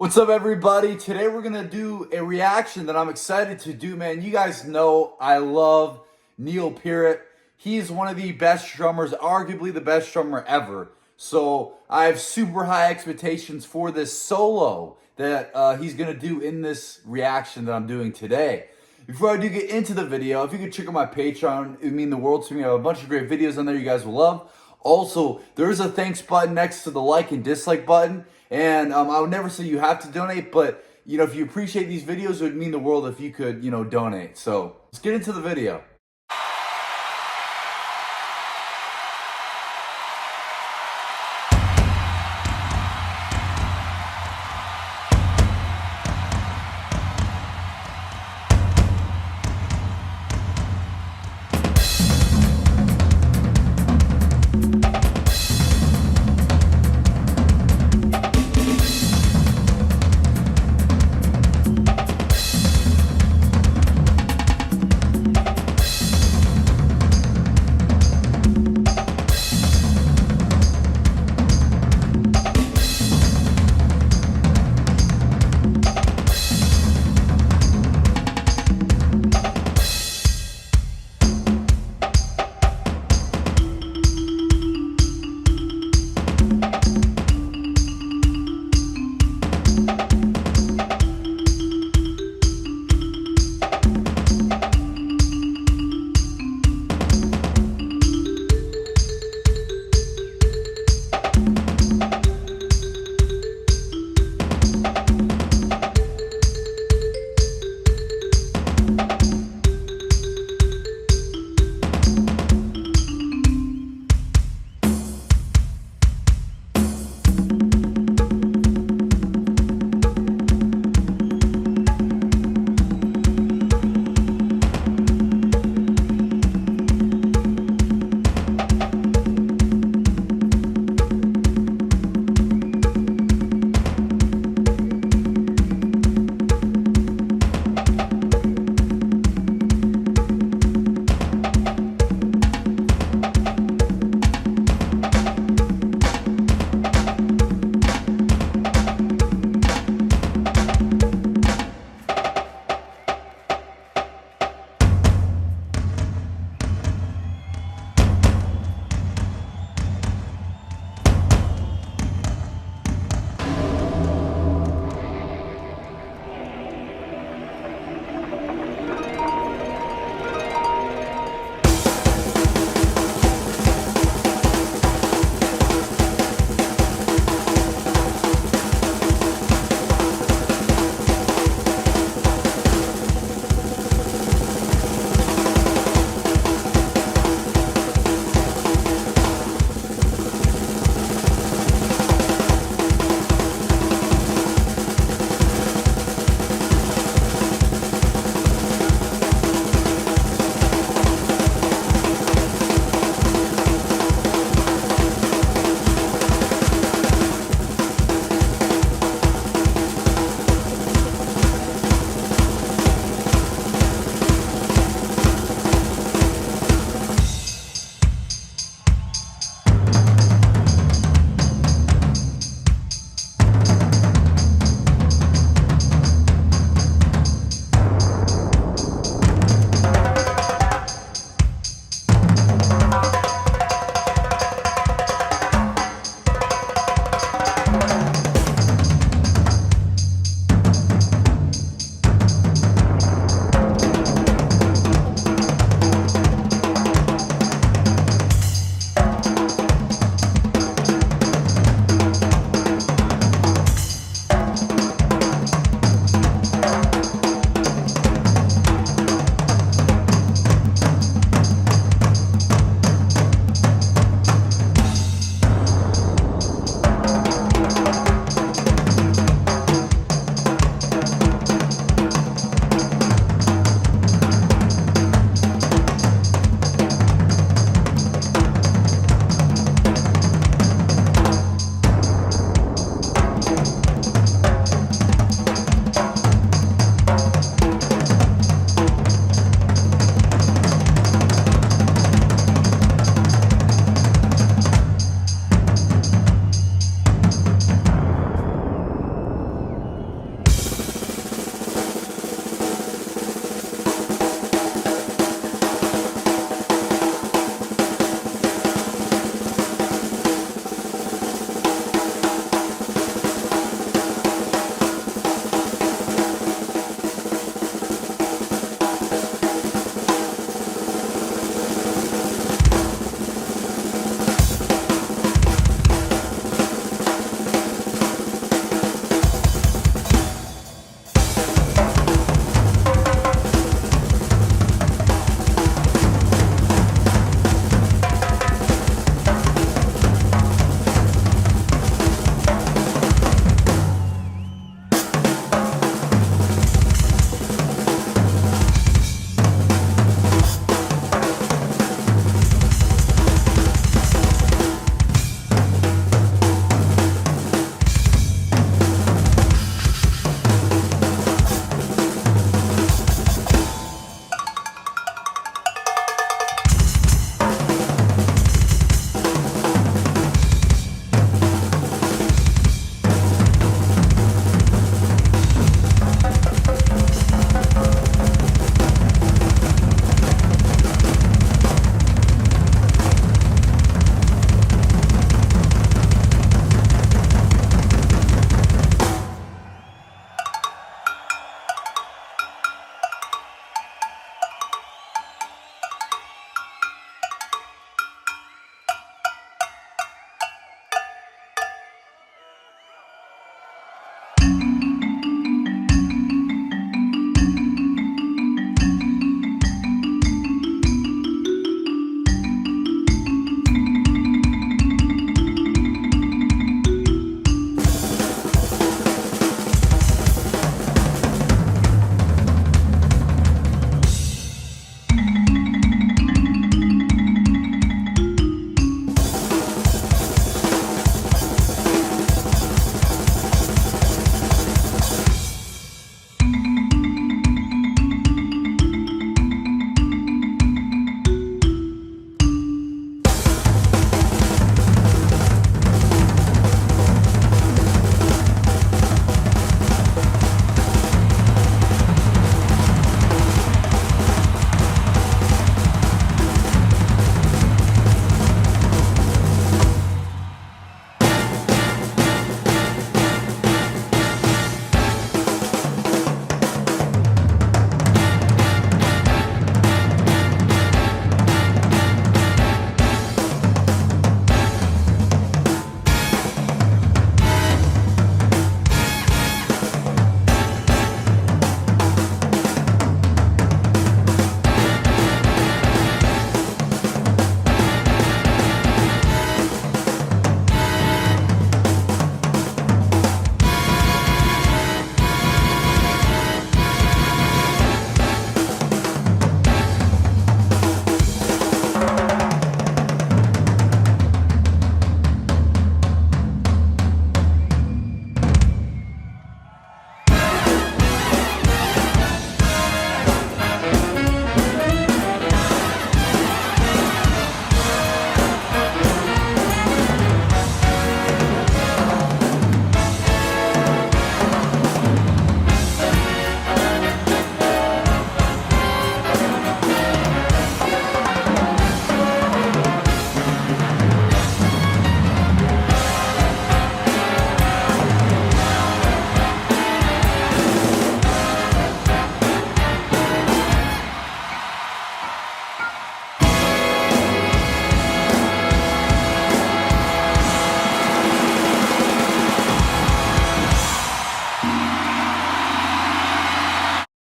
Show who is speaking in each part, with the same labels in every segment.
Speaker 1: What's up, everybody? Today we're gonna do a reaction that I'm excited to do, man. You guys know I love Neil Peart. He's one of the best drummers, arguably the best drummer ever. So I have super high expectations for this solo that he's gonna do in this reaction that I'm doing today. Before I do get into the video, if you could check out my Patreon, it would mean the world to me. I have a bunch of great videos on there you guys will love. Also, there is a thanks button next to the like and dislike button. And I would never say you have to donate, but if you appreciate these videos, it would mean the world if you could, donate. So let's get into the video.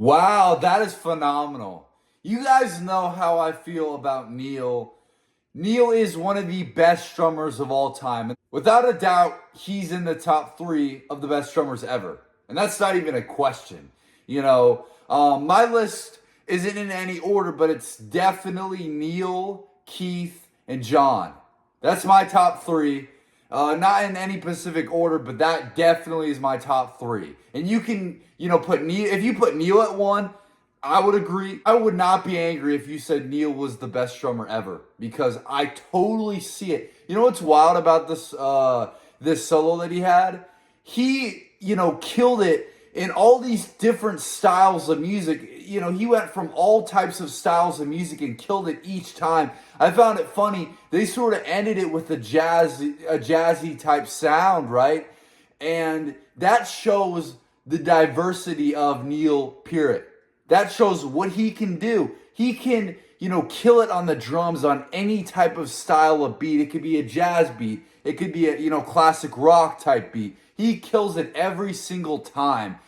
Speaker 1: Wow, that is phenomenal. You guys know how I feel about Neil. Neil is one of the best drummers of all time. Without a doubt, he's in the top three of the best drummers ever. And that's not even a question. My list isn't in any order, but it's definitely Neil, Keith, and John. That's my top three. Not in any specific order, but that definitely is my top three. And you can, put Neil, if you put Neil at one, I would agree. I would not be angry if you said Neil was the best drummer ever, because I totally see it. You know what's wild about this solo that he had? He, killed it in all these different styles of music. He went from all types of styles of music and killed it each time. I found it funny. They sort of ended it with a jazzy type sound, right? And that shows the diversity of Neil Peart. That shows what he can do. He can, kill it on the drums on any type of style of beat. It could be a jazz beat. It could be a, classic rock type beat. He kills it every single time.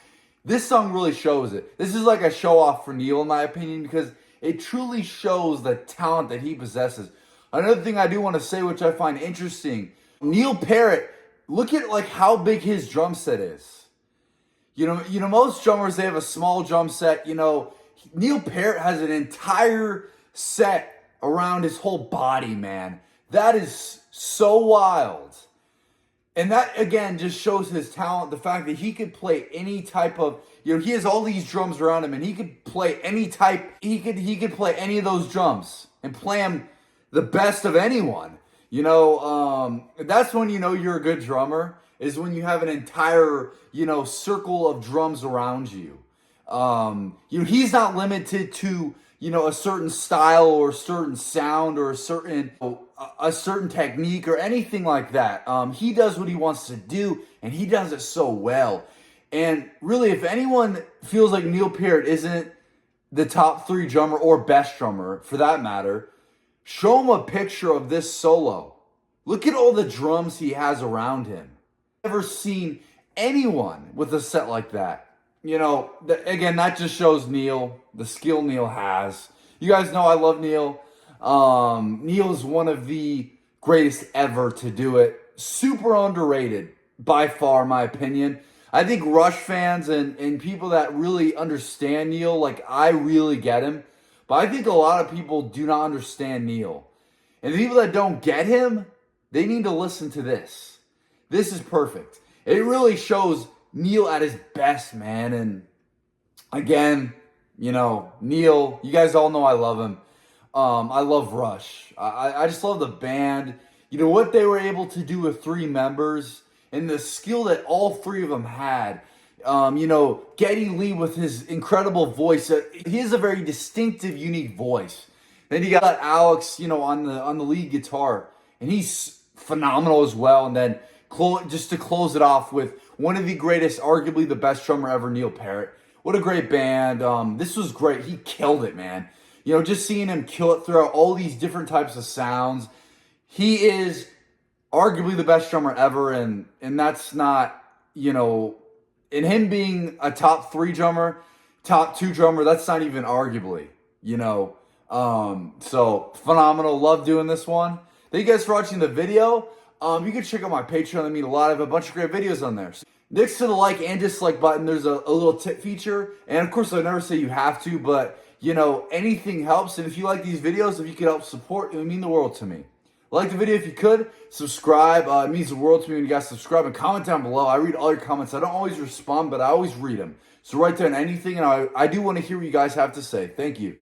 Speaker 1: This song really shows it. This is like a show off for Neil, in my opinion, because it truly shows the talent that he possesses. Another thing I do want to say, which I find interesting, Neil Peart, look at like how big his drum set is. Most drummers, they have a small drum set. Neil Peart has an entire set around his whole body, man. That is so wild. And that, again, just shows his talent. The fact that he could play any type of, he has all these drums around him, and he could play any type, he could play any of those drums and play them the best of anyone. That's when you're a good drummer, is when you have an entire, circle of drums around you. He's not limited to, a certain style or a certain sound or a certain technique or anything like that. He does what he wants to do, and he does it so well. And really, if anyone feels like Neil Peart isn't the top three drummer or best drummer, for that matter, show him a picture of this solo. Look at all the drums he has around him. I've never seen anyone with a set like that. Again, that just shows Neil, the skill Neil has. You guys know I love Neil. Neil is one of the greatest ever to do it. Super underrated, by far, in my opinion. I think Rush fans and people that really understand Neil, like I really get him. But I think a lot of people do not understand Neil. And the people that don't get him, they need to listen to this. This is perfect. It really shows Neil at his best, man. And again, Neil, you guys all know I love him. I love Rush. I just love the band. What they were able to do with three members and the skill that all three of them had. Geddy Lee with his incredible voice. He has a very distinctive, unique voice. Then you got Alex, on the lead guitar, and he's phenomenal as well. And then just to close it off with one of the greatest, arguably the best drummer ever, Neil Peart. What a great band. This was great. He killed it, man. Just seeing him kill it throughout all these different types of sounds. He is arguably the best drummer ever, and that's not, in him being a top three drummer, top two drummer, that's not even arguably, So phenomenal. Love doing this one. Thank you guys for watching the video. You can check out my Patreon. I mean, I have a bunch of great videos on there. Next to the like and dislike button, there's a little tip feature. And of course, I never say you have to, but anything helps. And if you like these videos, if you could help support, it would mean the world to me. Like the video if you could. Subscribe. It means the world to me when you guys subscribe. And comment down below. I read all your comments. I don't always respond, but I always read them. So write down anything, and I do want to hear what you guys have to say. Thank you.